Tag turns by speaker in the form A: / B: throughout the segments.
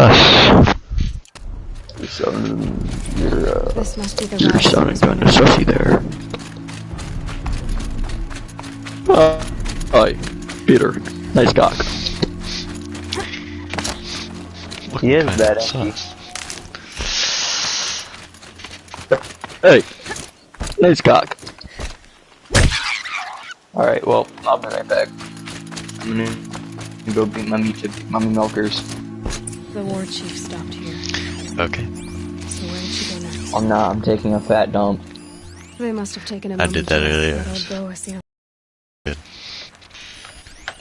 A: sus.
B: This must be the
A: You're sounding kinda sussy there. Hi, Peter. Nice cock.
C: He is bad.
A: Sus. Hey, nice cock. Alright, well, I'll be right back. I'm gonna go beat Mummy Milkers.
B: The war chief stopped here.
D: Okay.
B: So where did she go next?
A: I'm not, I'm taking a fat dump.
B: They must have taken him.
D: I did that earlier.
B: Good.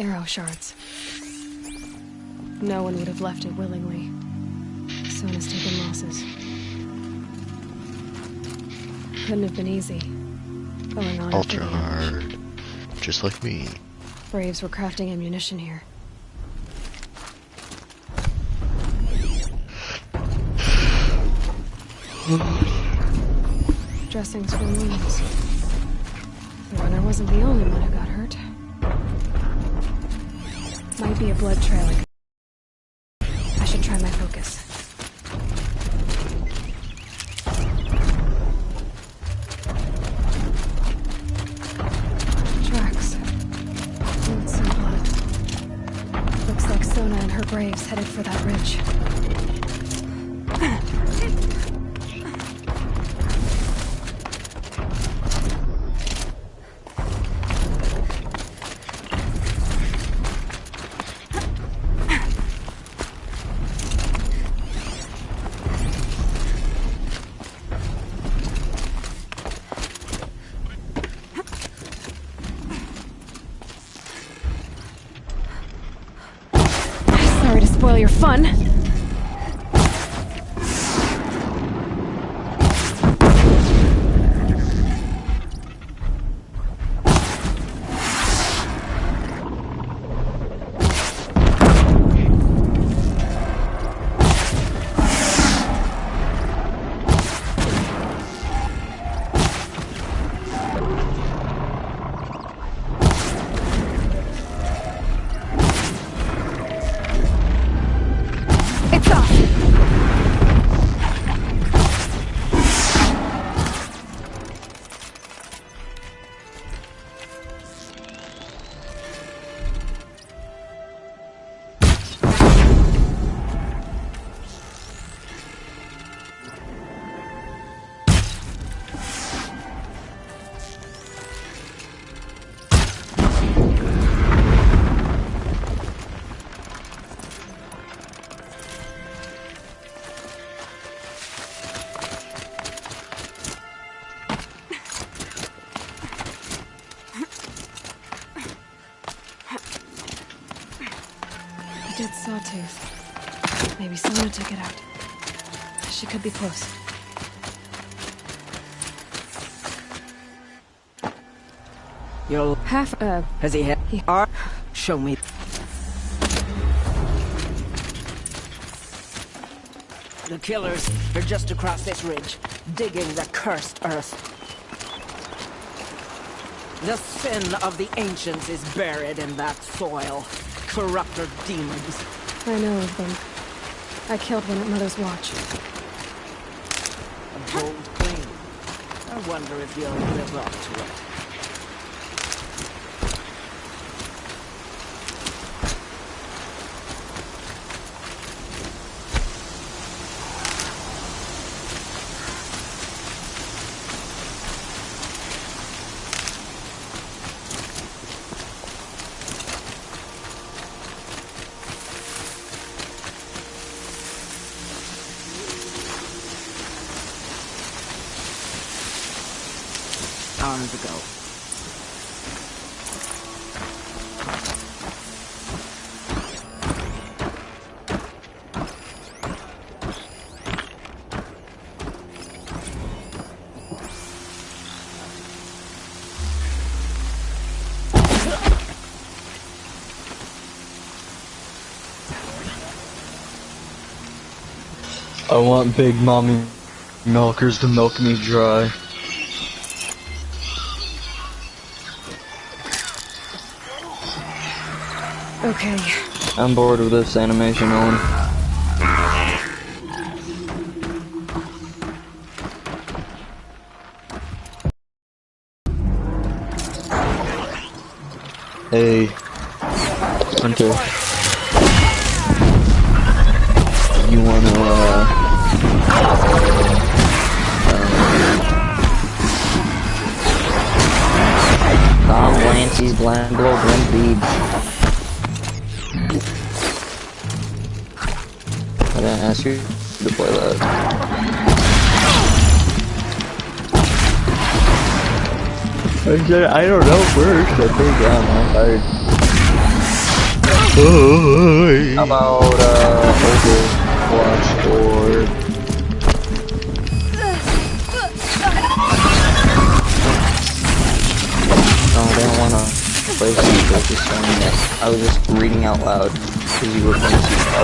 B: Arrow shards. No one would have left it willingly. Soon has taken losses. Couldn't have been easy. Going on
D: Ultra hard. Just like me.
B: Braves were crafting ammunition here. Dressings for wounds. The runner wasn't the only one who got hurt. Might be a blood trail. I should try my focus. Tracks. Need some blood. Looks like Sona and her braves headed for that ridge. Sorry to spoil your fun. Dead sawtooth. Maybe Sona took it out. She could be close.
E: You'll has he had show me. The killers are just across this ridge, digging the cursed earth. The sin of the ancients is buried in that soil. Corrupter demons.
B: I know of them. I killed one at Mother's Watch.
E: A bold claim. I wonder if you'll live up to it. Hours ago.
A: I want Big Mommy Milkers to milk me dry.
B: Okay.
A: I'm bored with this animation, Owen. Hey, Hunter. You wanna, Tom Clancy's Blind Glow Blink Bead. I didn't ask you to play that. I said, I don't know first, I think I'm tired. How about, Overwatch or... No, they don't wanna play Secret, just saying that. I was just reading out loud, because you were playing Secret.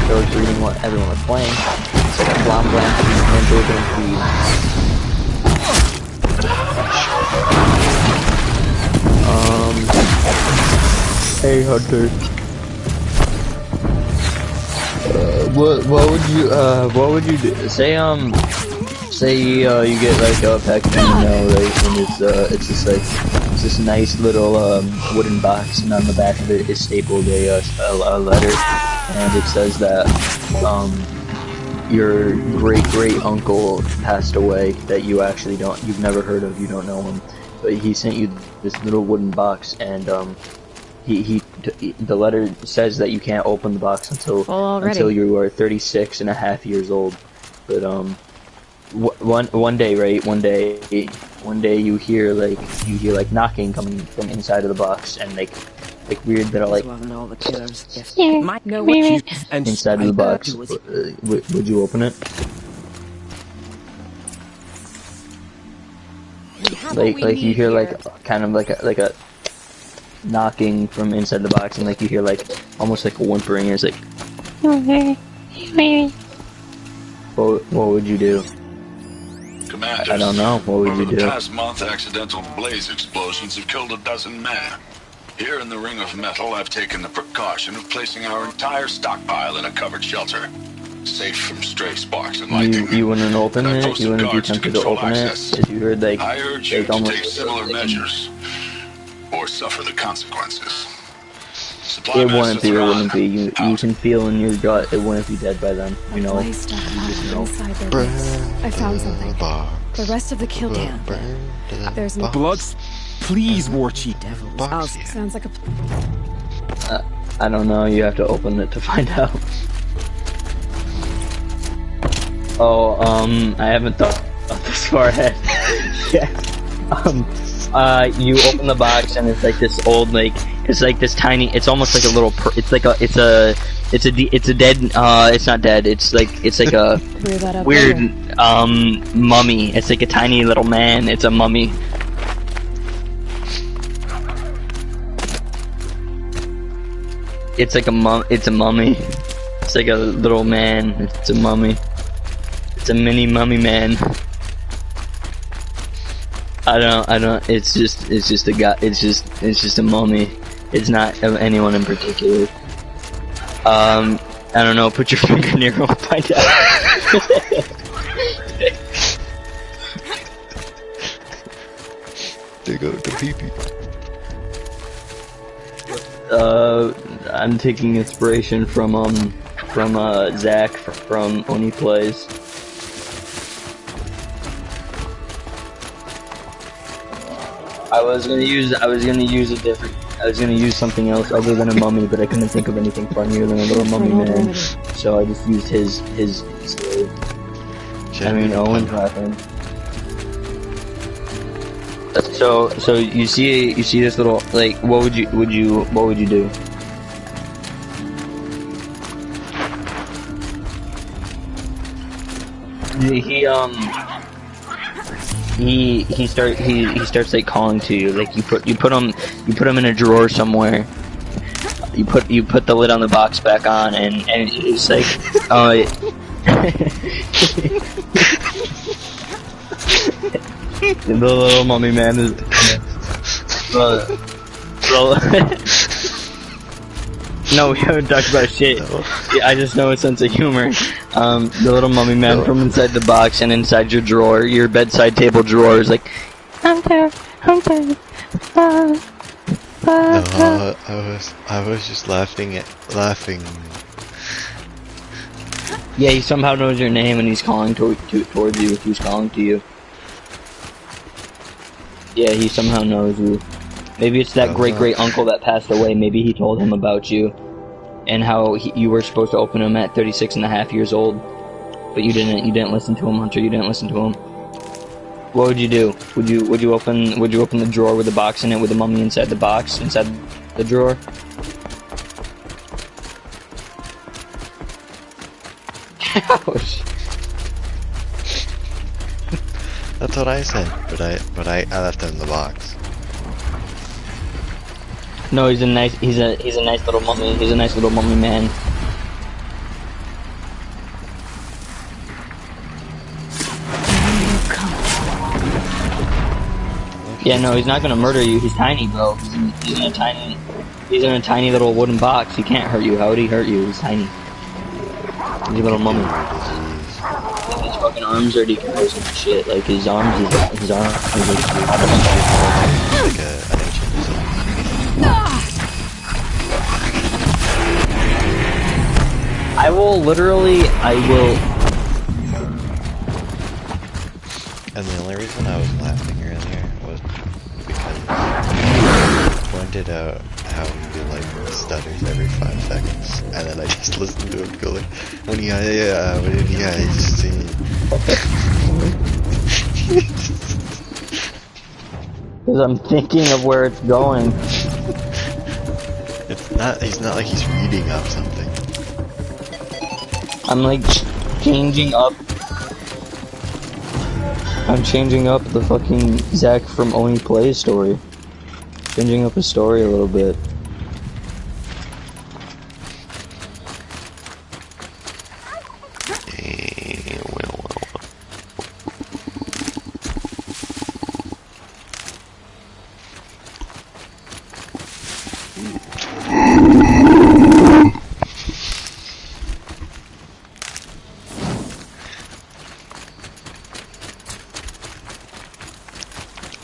A: I was reading what everyone was playing. It's like a Blam Blam Ninja Game Feed. Hey Hunter. What would you do? Say you get like a package in the mail, right? And it's this nice little wooden box, and on the back of it is stapled a letter, and it says that your great uncle passed away, that you've never heard of, you don't know him, but he sent you this little wooden box, and the letter says that you can't open the box until you are 36 and a half years old. But one day you hear like knocking coming from inside of the box, and like weird little like
E: all the killers. Yes.
B: Might know what you...
A: inside of the box. Would you open it? Like you hear like kind of like a knocking from inside the box, and like you hear like almost like a whimpering. It's like, what would you do?
F: Commanders,
A: I don't know. What would you
F: over
A: do?
F: the past month, accidental blaze explosions have killed a dozen men. Here in the Ring of Metal, I've taken the precaution of placing our entire stockpile in a covered shelter, safe from stray sparks and lightning.
A: You wouldn't open
F: I've
A: it?
F: posted
A: You wouldn't be
F: guards to
A: tempted to
F: control
A: open
F: access.
A: it? If you heard like
F: I urge you to
A: almost
F: take similar measures, or suffer the consequences. Supply
A: it
F: masters
A: wouldn't be. It
F: are
A: wouldn't
F: on.
A: be. You can feel in your gut. It wouldn't be dead by then. You know.
B: Blaze stuff
A: just know.
B: inside their base. I found something. The rest of the kill cam. There's no...
G: Bloods, please, War Chief.
B: Sounds like a...
A: I don't know. You have to open it to find out. Oh, I haven't thought this far ahead. Yeah. You open the box, and it's like this old, like, it's like this tiny, it's almost like a little, it's a dead, it's not dead, it's like a weird, mummy. It's like a tiny little man. It's a mummy. It's like it's a mummy. It's like a little man. It's a mummy. It's a mini mummy man. I don't, it's just a guy, it's just a mummy. It's not of anyone in particular. I don't know, put your finger near it, we'll find out.
D: They go to pee-pee.
A: I'm taking inspiration from Zach from when he plays. I was gonna use something else other than a mummy, but I couldn't think of anything funnier than a little mummy man. So I just used his slave. I mean, Owen's laughing. So you see this little, like, what would you do? He starts like calling to you, like you put him in a drawer somewhere. You put the lid on the box back on, and it's like, the little mummy man is no, we haven't talked about shit. Yeah, I just know a sense of humor. The little mummy man from inside the box and inside your drawer, your bedside table drawer, is like, Hunter,
D: No, I was just laughing.
A: Yeah, he somehow knows your name and he's calling towards you. He's calling to you. Yeah, he somehow knows you. Maybe it's that great uncle that passed away. Maybe he told him about you and how you were supposed to open him at 36.5 years old, but you didn't. You didn't listen to him, Hunter. You didn't listen to him. What would you do? Would you open the drawer with the box in it with the mummy inside the box inside the drawer? Ouch.
D: That's what I said, but I left it in the box.
A: No, he's a nice little mummy. He's a nice little mummy man. Yeah, no, he's not gonna murder you. He's tiny, bro. He's in a tiny little wooden box. He can't hurt you. How would he hurt you? He's tiny. He's a little mummy. His fucking arms are decomposing and shit. Like his arms is like I will.
D: And the only reason I was laughing earlier was because he pointed out how he like stutters every 5 seconds, and then I just listened to him go like, what did you guys see?
A: Because I'm thinking of where it's going.
D: He's not like he's reading up something.
A: I'm like changing up. I'm changing up the fucking Zach from Oni Plays story. Changing up his story a little bit.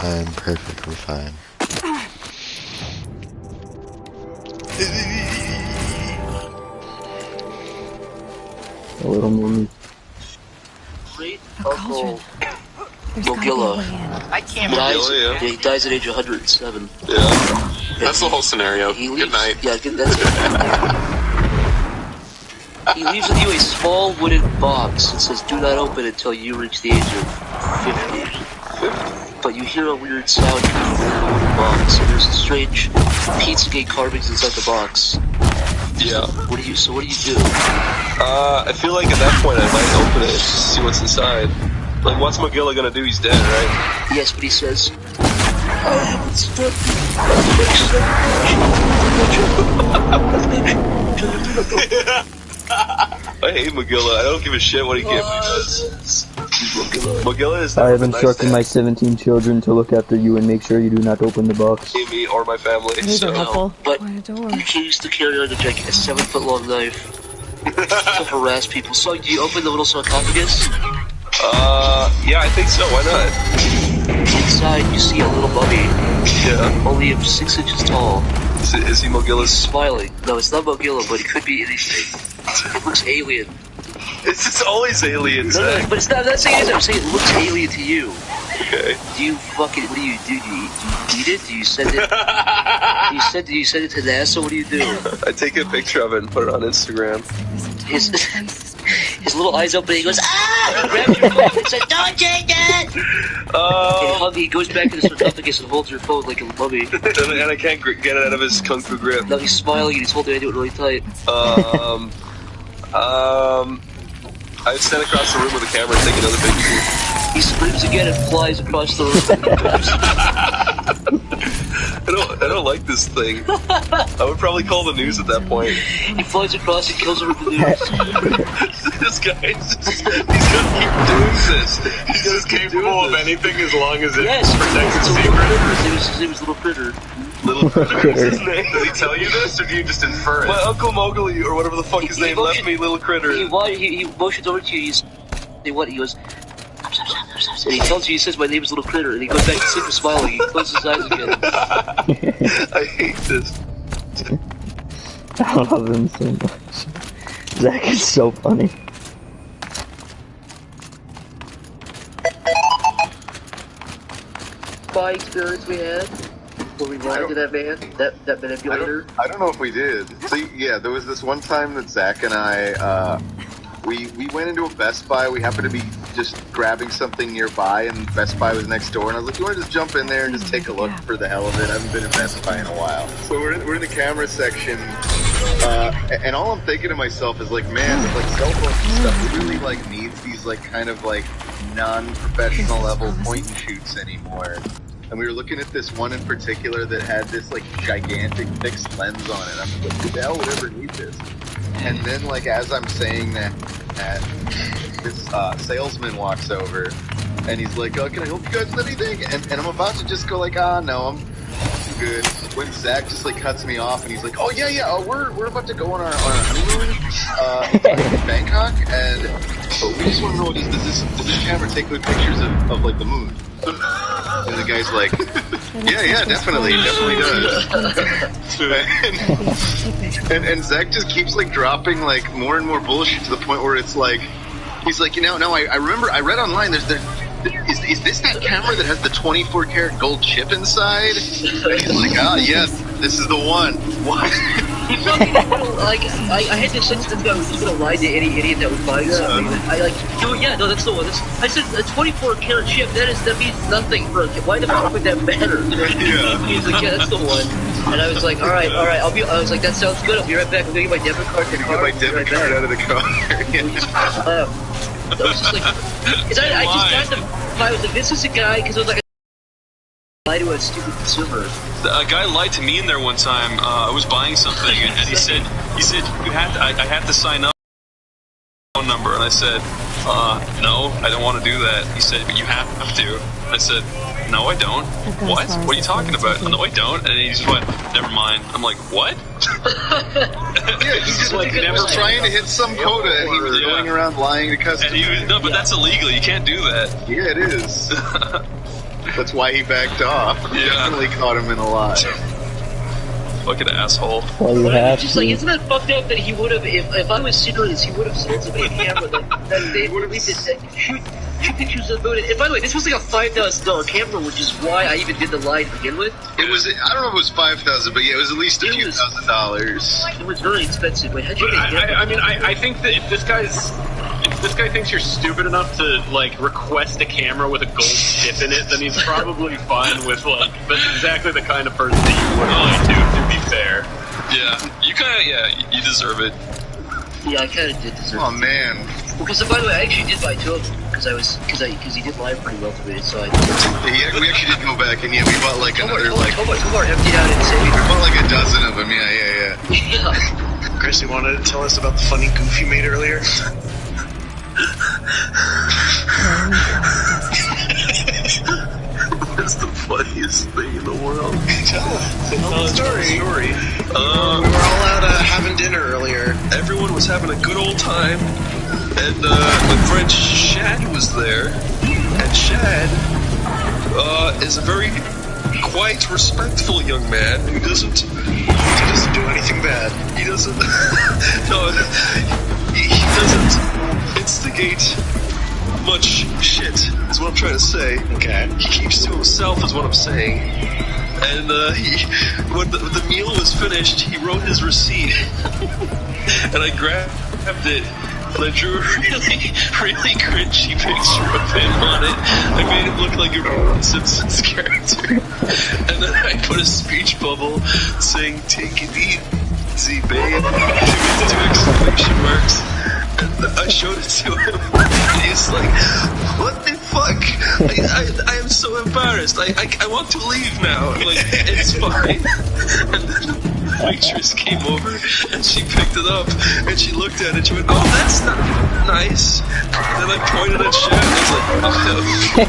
D: I'm perfectly fine.
A: A little mummy.
H: Great
B: A cauldron.
H: uncle
B: There's gotta be a
H: Mogilla
B: way in.
I: I can't
H: dies.
I: believe
H: Yeah, he dies at age 107.
I: Yeah. That's the whole scenario.
H: He
I: Good
H: leaves,
I: night.
H: Yeah, that's good. He leaves with you a small wooden box and says, "Do not open it until you reach the age of 50." But you hear a weird sound in the wooden box, and there's a strange Pizzagate carvings inside the box.
I: Yeah.
H: What do you do?
I: I feel like at that point I might open it just to see what's inside. Like, what's Mogilla gonna do? He's dead, right?
H: Yes, but he says,
I: I hate Mogilla. I don't give a shit what he does. Mogilla is
A: I have
I: nice
A: instructed my 17 children to look after you and make sure you do not open the box.
I: me or my family.
B: These are
I: So.
B: helpful.
H: but
B: Quite a door.
H: you choose to carry on a 7-foot-long knife to harass people. So, do you open the little sarcophagus?
I: Yeah, I think so. Why not?
H: Inside, you see a little mummy,
I: Yeah.
H: only 6 inches tall,
I: Is he Mogilla's?
H: smiling. No, it's not Mogilla, but it could be anything. It looks alien.
I: It's always aliens.
H: No,
I: Zach.
H: but it's not. I'm not saying it. I'm saying it looks alien to you.
I: Okay.
H: Do you fucking? What do you do? Do you eat it? Do you send it? Do you send it to NASA? What do you do?
I: I take a picture of it and put it on Instagram.
B: This entire
H: His-
B: place is
H: His little eyes open. He goes, ah! He grabs your phone and says, "Don't take it!" And he goes back to the sarcophagus and holds your phone like a mummy.
I: And I can't get it out of his kung fu grip.
H: Now he's smiling and he's holding it really tight.
I: I stand across the room with a camera and take another picture.
H: He screams again and flies across the room.
I: I don't like this thing. I would probably call the news at that point.
H: He flies across and kills her with the news.
I: This guy, he's gonna keep doing this. He's just capable of anything as long as it
H: Yes,
I: protects his
H: it's a
I: secret.
H: little critter. His name is Little Critter.
I: Little critter is his name. Does he tell you this, or do you just infer it? My Uncle Mowgli, or whatever the fuck his name, left me Little Critter.
H: He motions over to you. He goes, And he tells you, he says, my name is Little Critter, and he goes back to sleep and smiling. He closes his eyes again.
I: I hate this.
A: I love him so much. Zach is so funny.
H: Spy experience we had, where we lied to that man, that manipulator.
J: I don't know if we did. See, yeah, there was this one time that Zach and I, we went into a Best Buy. We happened to be just grabbing something nearby, and Best Buy was next door. And I was like, "You want to just jump in there and just take a look for the hell of it?" I haven't been in Best Buy in a while. So we're in the camera section, and all I'm thinking to myself is like, man, with like cell phones and stuff, who really like needs these like kind of like non-professional level point and shoots anymore? And we were looking at this one in particular that had this like gigantic fixed lens on it. I'm like, who the hell would ever need this? And then like as I'm saying that this salesman walks over and he's like, "Oh, can I help you guys with anything?" And I'm about to just go like, no, I'm good. When Zach just like cuts me off and he's like, "Oh yeah, we're about to go on our honeymoon in Bangkok, and we just want to know, does this camera take good pictures of like the moon?" And the guy's like, yeah, definitely does. and Zach just keeps like dropping like more and more bullshit to the point where it's like, he's like, no, I remember, I read online, is this that camera that has the 24 karat gold chip inside? And he's like, yeah, this is the one. What?
H: Like, I had to sense this guy was just gonna lie to any idiot that was buying something. I like, no, that's the one. I said a 24 karat chip. That means nothing for a kid. Why the fuck would that matter?
J: Yeah.
H: He's like, yeah, that's the one. And I was like, all right. I was like, that sounds good. I'll be right back. I'm gonna get my debit card.
J: Get my debit card out of the car.
H: I was just like, cause I just got the. I was like, this is a guy, because it was like. Lie to a stupid consumer.
I: A guy lied to me in there one time. I was buying something, and he said you had to, I had to sign up phone number, and I said, no, I don't want to do that. He said, but you have to. I said, no, I don't. What? What are you talking about? No, I don't. And he just went, never mind. I'm like, what?
J: Yeah, he's just like never trying to hit some quota, and he was going around lying to customers.
I: No, but that's illegal. You can't do that.
J: Yeah, it is. That's why he backed off.
I: Yeah.
J: Definitely caught him in a lie.
I: Fucking asshole.
A: Well, you have
H: Just
A: to.
H: like, isn't that fucked up that he would have, if I was serious, he would have sold somebody a camera that they would have shoot pictures of the moon. And by the way, this was like a $5,000 camera, which is why I even did the lie to begin with.
J: It was, I don't know if it was $5,000, but yeah, it was at least a few $1,000s.
H: It was very expensive. But how'd you get it?
C: I mean, I think that if this guy thinks you're stupid enough to like request a camera with a gold chip in it, then he's probably fine with like that's exactly the kind of person that you would lie to be fair.
I: Yeah, you deserve it.
H: Yeah, I kind of did deserve
J: Oh
H: it.
J: man.
H: Because, by the way, I actually did buy two of them, because he did lie pretty well to me, so I...
J: Yeah, we actually did go back, and yeah, we bought like another, like...
H: Tomar emptied out and saved.
J: We bought like a dozen of them, yeah.
H: Yeah.
K: Chris, you wanted to tell us about the funny goof you made earlier?
I: That's the funniest thing in the world.
K: Tell the story.
I: We
K: were all out having dinner earlier.
I: Everyone was having a good old time, and my friend Shad was there, and Shad is a very quite respectful young man who doesn't
K: do anything bad.
I: He doesn't. No, he doesn't instigate much shit. Is what I'm trying to say.
K: Okay.
I: He keeps to himself, is what I'm saying. And when the meal was finished, he wrote his receipt, and I grabbed it. And I drew a really cringy picture of him on it. I made it look like a Simpsons character. And then I put a speech bubble saying, "Take it easy, babe." 2 exclamation marks. And I showed it to him. And he's like, "What the fuck? I am so embarrassed. I want to leave now." I'm like, "It's fine." And then the waitress came over and she picked it up and she looked at it and she went, "Oh, that's not nice." And then I pointed at Shad and I was like,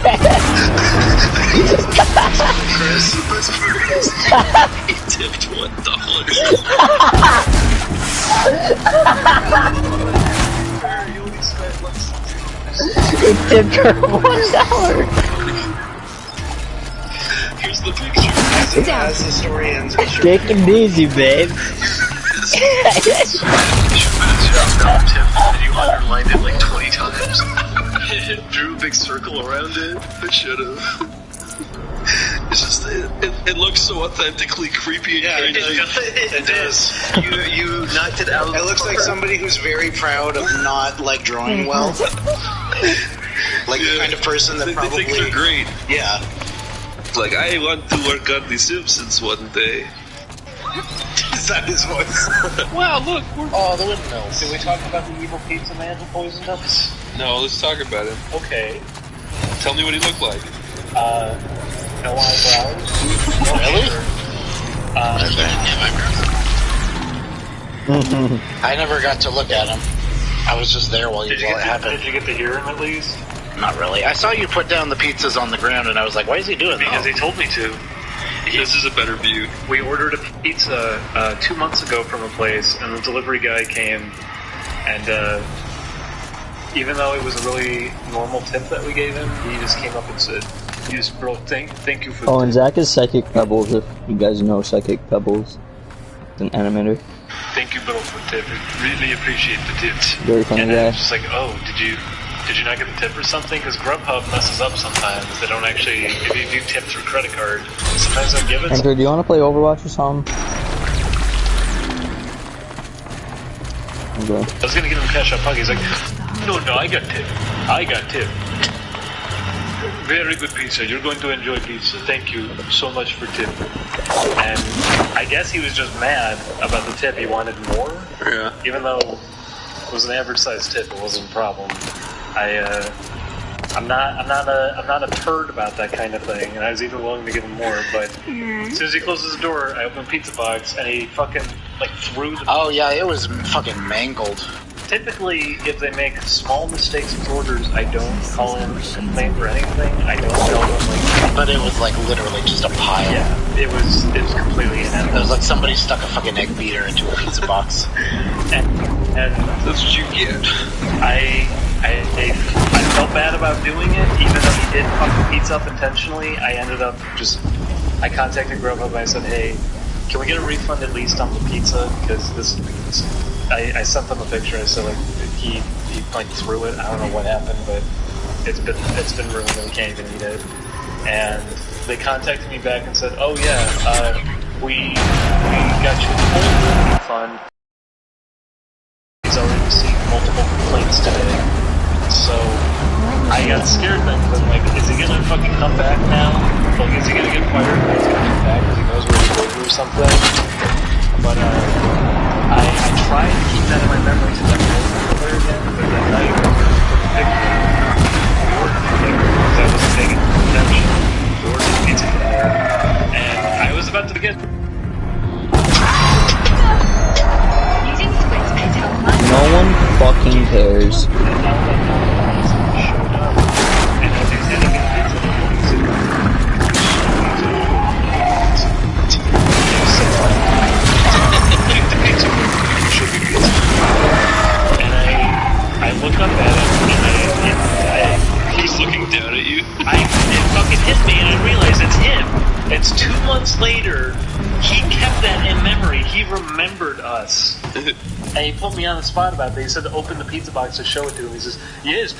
I: Chris, the best part is he tipped $1. He only spent like
A: tipped her $1.
I: Here's the picture.
K: As the story ends,
A: Take it easy, babe.
I: You underlined it like 20 times. Drew a big circle around it. I should have. It's just, it looks so authentically creepy and crazy.
K: It does.
I: You knocked it out.
K: It looks like somebody who's very proud of not like drawing well. Like the kind of person that probably.
I: The things are great.
K: Yeah.
I: Like, I want to work on The Simpsons one day.
K: Is that his voice?
I: Wow, look,
K: Oh, the windmills.
L: Did we talk about the evil pizza man who poisoned us?
I: No, let's talk about him.
L: Okay.
I: Tell me what he looked like.
L: No eyebrows.
K: Really?
L: I never got to look at him. I was just there while it happened.
C: Did you get to hear him at least?
L: Not really. I saw you put down the pizzas on the ground, and I was like, "Why is he doing that?"
C: Because he told me to.
I: This is a better view.
C: We ordered a pizza 2 months ago from a place, and the delivery guy came, and even though it was a really normal tip that we gave him, he just came up and said, "Yes, bro, thank you for."
A: Oh, and Zach is Psychic Pebbles. If you guys know Psychic Pebbles, it's an animator.
C: Thank you, bro, for tip. Really appreciate the tips.
A: Very funny
C: and
A: guy.
C: I was just like, oh, did you not get the tip or something? Because Grubhub messes up sometimes. They don't actually, if you tip through credit card, sometimes they'll give it.
A: Andrew, do you want to play Overwatch or something? Okay.
C: I was gonna give him cash up hug. He's like, no, I got tip. Very good pizza. You're going to enjoy pizza. Thank you so much for tip. And I guess he was just mad about the tip. He wanted more.
I: Yeah.
C: Even though it was an average sized tip, it wasn't a problem. I'm not a turd about that kind of thing, and I was even willing to give him more. But as soon as he closes the door, I open the pizza box, and he fucking like threw the.
L: Oh yeah, it was fucking mangled.
C: Typically, if they make small mistakes with orders, I don't call in a complaint or anything. I don't tell them like.
L: But it was like literally just a pile.
C: Yeah, it was completely inedible.
L: It was like somebody stuck a fucking egg beater into a pizza box.
C: and
I: That's what you get.
C: I felt bad about doing it, even though he did fuck the pizza up intentionally. I ended up I contacted Grubhub and I said, hey, can we get a refund at least on the pizza? Because I sent them a picture. I said like he like threw it. I don't know what happened, but it's been ruined and we can't even eat it. And they contacted me back and said, oh yeah, we got you a full refund. He's already received multiple complaints today. So I got scared then, because I'm like, is he gonna fucking come back now? Like, is he gonna get fired and he's gonna come back because he knows where he's going or something? But I tried to keep that in my memory to never go there again, but that night we ordered it because I wasn't taking redemption. We ordered the pizza from there, and I was about to begin.
A: No one fucking cares.
C: I look up at him and
I: He's looking down at you.
C: it fucking hit me and I realized it's him. It's 2 months later. He kept that in memory. He remembered us. And he put me on the spot about that. He said to open the pizza box to show it to him. He says, yes,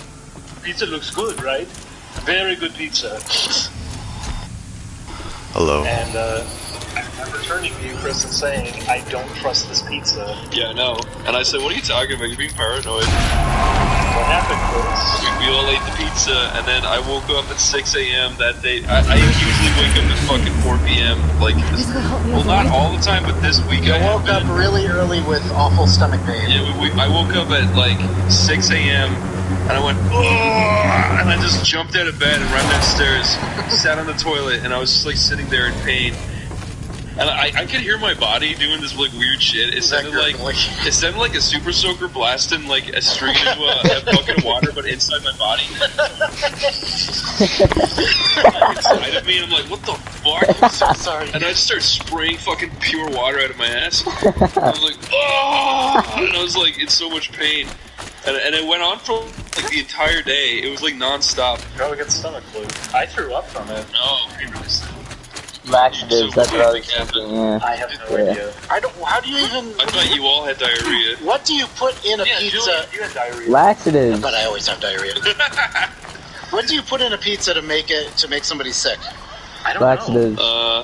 C: pizza looks good, right? Very good pizza.
D: Hello.
C: And I'm returning to you, Chris, and saying, I don't trust this pizza.
I: Yeah, I know. And I said, what are you talking about? You're being paranoid.
C: What happened, Chris?
I: We all ate the pizza, and then I woke up at 6 a.m. that day. I usually wake up at fucking 4 p.m. Like, well, not all the time, but this week I
L: woke up really early with awful stomach pain.
I: Yeah, I woke up at like 6 a.m. and I went, oh, and I just jumped out of bed and ran downstairs, sat on the toilet, and I was just like sitting there in pain. And I could hear my body doing this like weird shit. It sounded like a super soaker blasting like a string into a bucket of water, but inside my body. Inside of me, I'm like, what the fuck?
L: I'm so sorry.
I: And I just started spraying fucking pure water out of my ass. I was like, oh, and I was like in so much pain. And it went on for like the entire day. It was like non-stop.
M: Probably got stomach flu. I threw up from it.
I: Oh,
A: Laxatives, that's what I was thinking, yeah.
M: I have no idea.
L: I don't. How do you even?
I: I thought you all had diarrhea.
L: What do you put in a pizza?
M: Julian, you had diarrhea.
A: Laxatives.
L: But I always have diarrhea. What do you put in a pizza to make somebody sick?
M: I don't
A: Laxatives.
I: Uh,